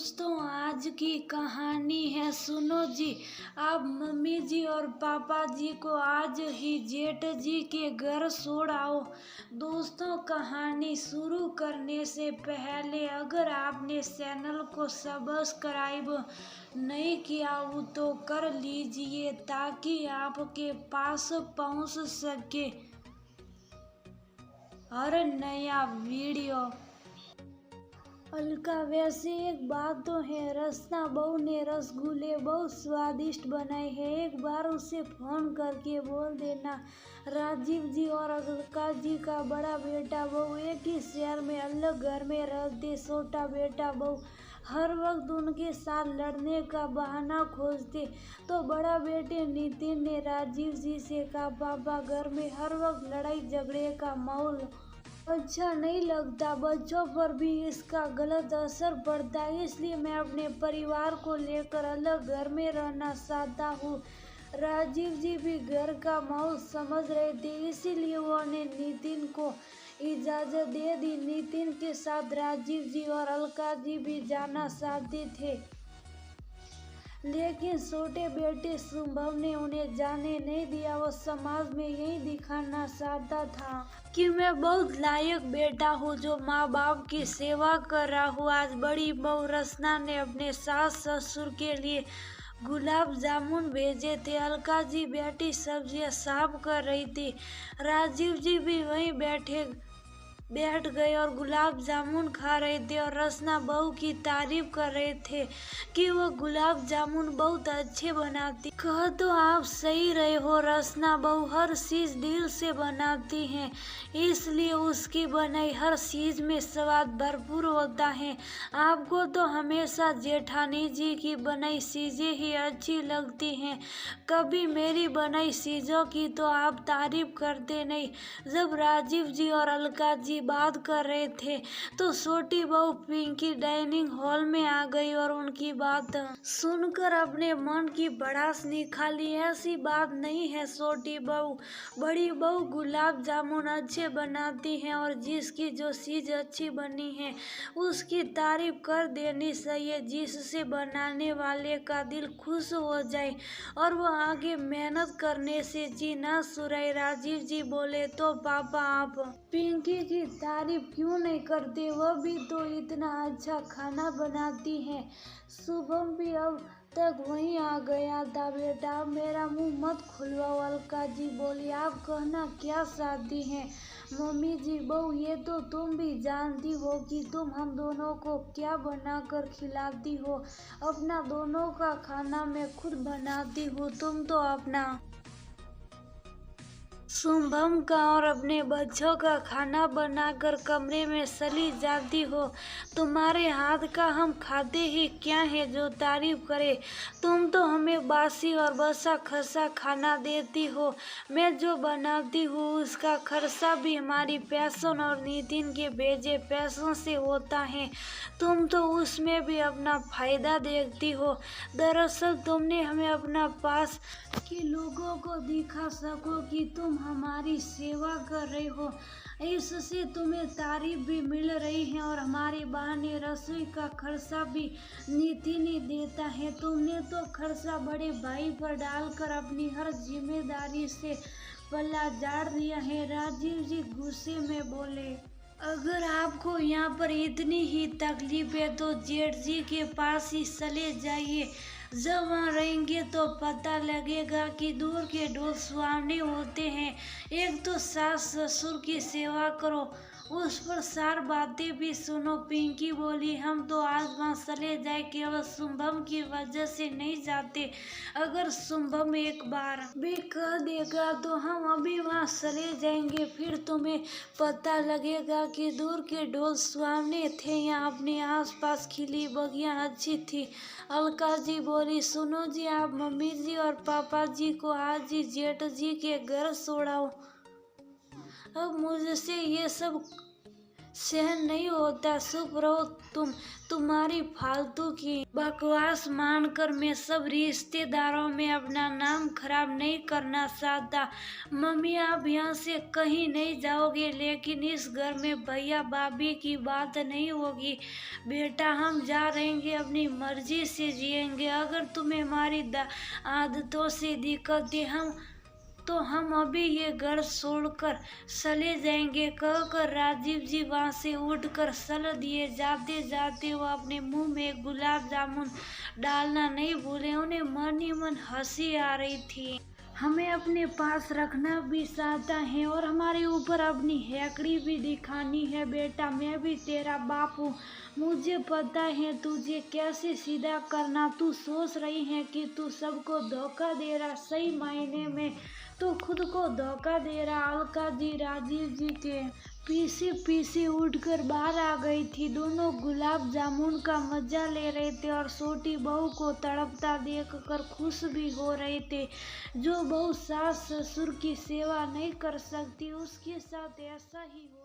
दोस्तों, आज की कहानी है, सुनो जी। आप मम्मी जी और पापा जी को आज ही जेठ जी के घर छोड़ आओ। दोस्तों, कहानी शुरू करने से पहले अगर आपने चैनल को सब्सक्राइब नहीं किया हो तो कर लीजिए ताकि आपके पास पहुंच सके हर नया वीडियो। अलका, वैसे एक बात तो है, रसना बहू ने रसगुल्ले बहुत स्वादिष्ट बनाए हैं। एक बार उसे फोन करके बोल देना। राजीव जी और अलका जी का बड़ा बेटा बहू एक ही शहर में अलग घर में रहते। छोटा बेटा बहू हर वक्त उनके साथ लड़ने का बहाना खोजते। तो बड़ा बेटे नितिन ने राजीव जी से कहा, पापा घर में हर वक्त लड़ाई झगड़े का माहौल अच्छा नहीं लगता, बच्चों पर भी इसका गलत असर पड़ता है, इसलिए मैं अपने परिवार को लेकर अलग घर में रहना चाहता हूँ। राजीव जी भी घर का माहौल समझ रहे थे, इसीलिए उन्होंने नितिन को इजाजत दे दी। नितिन के साथ राजीव जी और अलका जी भी जाना चाहते थे, लेकिन छोटे बेटे शुभम ने उन्हें जाने नहीं दिया। वो समाज में यही दिखाना चाहता था कि मैं बहुत लायक बेटा हूँ जो माँ बाप की सेवा कर रहा हूँ। आज बड़ी बहू रसना ने अपने सास ससुर के लिए गुलाब जामुन भेजे थे। अलका जी बेटी सब्जियां साफ कर रही थी। राजीव जी भी वहीं बैठ गए और गुलाब जामुन खा रहे थे और रसना बहू की तारीफ कर रहे थे कि वो गुलाब जामुन बहुत अच्छे बनाती। कह तो आप सही रहे हो, रसना बहू हर चीज दिल से बनाती हैं, इसलिए उसकी बनाई हर चीज में स्वाद भरपूर होता है। आपको तो हमेशा जेठानी जी की बनाई चीजें ही अच्छी लगती हैं, कभी मेरी बनाई चीजों की तो आप तारीफ करते नहीं। जब राजीव जी और अलका जी बात कर रहे थे तो छोटी बहू पिंकी डाइनिंग हॉल में आ गई और उनकी बात सुनकर अपने मन की भड़ास निकाली। ऐसी बात नहीं है छोटी बहू, बड़ी बहू गुलाब जामुन अच्छे बनाती हैं और जिसकी जो चीज अच्छी बनी है उसकी तारीफ कर देनी चाहिए, जिससे बनाने वाले का दिल खुश हो जाए और वो आगे मेहनत करने से जी न सुराए। राजीव जी बोले, तो पापा आप पिंकी की तारीफ क्यों नहीं करते, वह भी तो इतना अच्छा खाना बनाती है। शुभम भी अब तक वहीं आ गया था। बेटा अब मेरा मुंह मत खुलवाओ, अलका जी बोली। आप कहना क्या चाहती हैं मम्मी जी? बहू ये तो तुम भी जानती हो कि तुम हम दोनों को क्या बनाकर खिलाती हो। अपना दोनों का खाना मैं खुद बनाती हूँ, तुम तो अपना शुभम का और अपने बच्चों का खाना बनाकर कमरे में चली जाती हो। तुम्हारे हाथ का हम खाते ही क्या है जो तारीफ करे। तुम तो हमें बासी और बसा खसा खाना देती हो। मैं जो बनाती हूँ उसका खर्चा भी हमारी पैसों और नितिन के भेजे पैसों से होता है। तुम तो उसमें भी अपना फायदा देखती हो। दरअसल तुमने हमें अपना पास के लोगों को दिखा सको कि तुम हमारी सेवा कर रहे हो, इससे तुम्हें तारीफ भी मिल रही है और हमारे बहाने रसोई का खर्चा भी नितिन ही देता है। तुमने तो खर्चा बड़े भाई पर डालकर अपनी हर जिम्मेदारी से पल्ला झाड़ दिया है। राजीव जी गुस्से में बोले, अगर आपको यहाँ पर इतनी ही तकलीफ है तो जेठ जी के पास ही चले जाइए। जब वहाँ रहेंगे तो पता लगेगा कि दूर के ढोल सुहावने होते हैं। एक तो सास ससुर की सेवा करो, उस पर 4 बातें भी सुनो। पिंकी बोली, हम तो आज वहाँ चले जाए, केवल शुभम की वजह से नहीं जाते। अगर शुभम एक बार भी कह देगा तो हम अभी वहाँ चले जाएंगे, फिर तुम्हें पता लगेगा कि दूर के ढोल सुहावने थे, यहाँ अपने आसपास खिली बगियां अच्छी थी। अलका जी बोली, सुनो जी, आप मम्मी जी और पापा जी को आज ही जेठ जी के घर छोड़ाओ। अब मुझसे ये सब सहन नहीं होता। चुप रहो तुम। तुम्हारी फालतू की बकवास मानकर मैं सब रिश्तेदारों में अपना नाम खराब नहीं करना चाहता। मम्मी आप यहाँ से कहीं नहीं जाओगे, लेकिन इस घर में भैया भाभी की बात नहीं होगी। बेटा हम जा रहेंगे, अपनी मर्जी से जिएंगे। अगर तुम्हें हमारी आदतों से दिक्कत है तो हम अभी ये घर छोड़कर चले जाएंगे, कहकर राजीव जी वहाँ से उठकर चल दिए। जाते जाते वो अपने मुंह में गुलाब जामुन डालना नहीं भूले। उन्हें मन ही मन हंसी आ रही थी। हमें अपने पास रखना भी चाहता है और हमारे ऊपर अपनी हैकड़ी भी दिखानी है। बेटा मैं भी तेरा बाप हूँ, मुझे पता है तुझे कैसे सीधा करना। तू सोच रही है कि तू सबको धोखा दे रहा, सही मायने में तो खुद को धोखा दे रहा। अलका जी राजीव जी के पीछे पीछे उठकर बाहर आ गई थी। दोनों गुलाब जामुन का मजा ले रहे थे और छोटी बहू को तड़पता देखकर खुश भी हो रहे थे। जो बहू सास ससुर की सेवा नहीं कर सकती, उसके साथ ऐसा ही हो।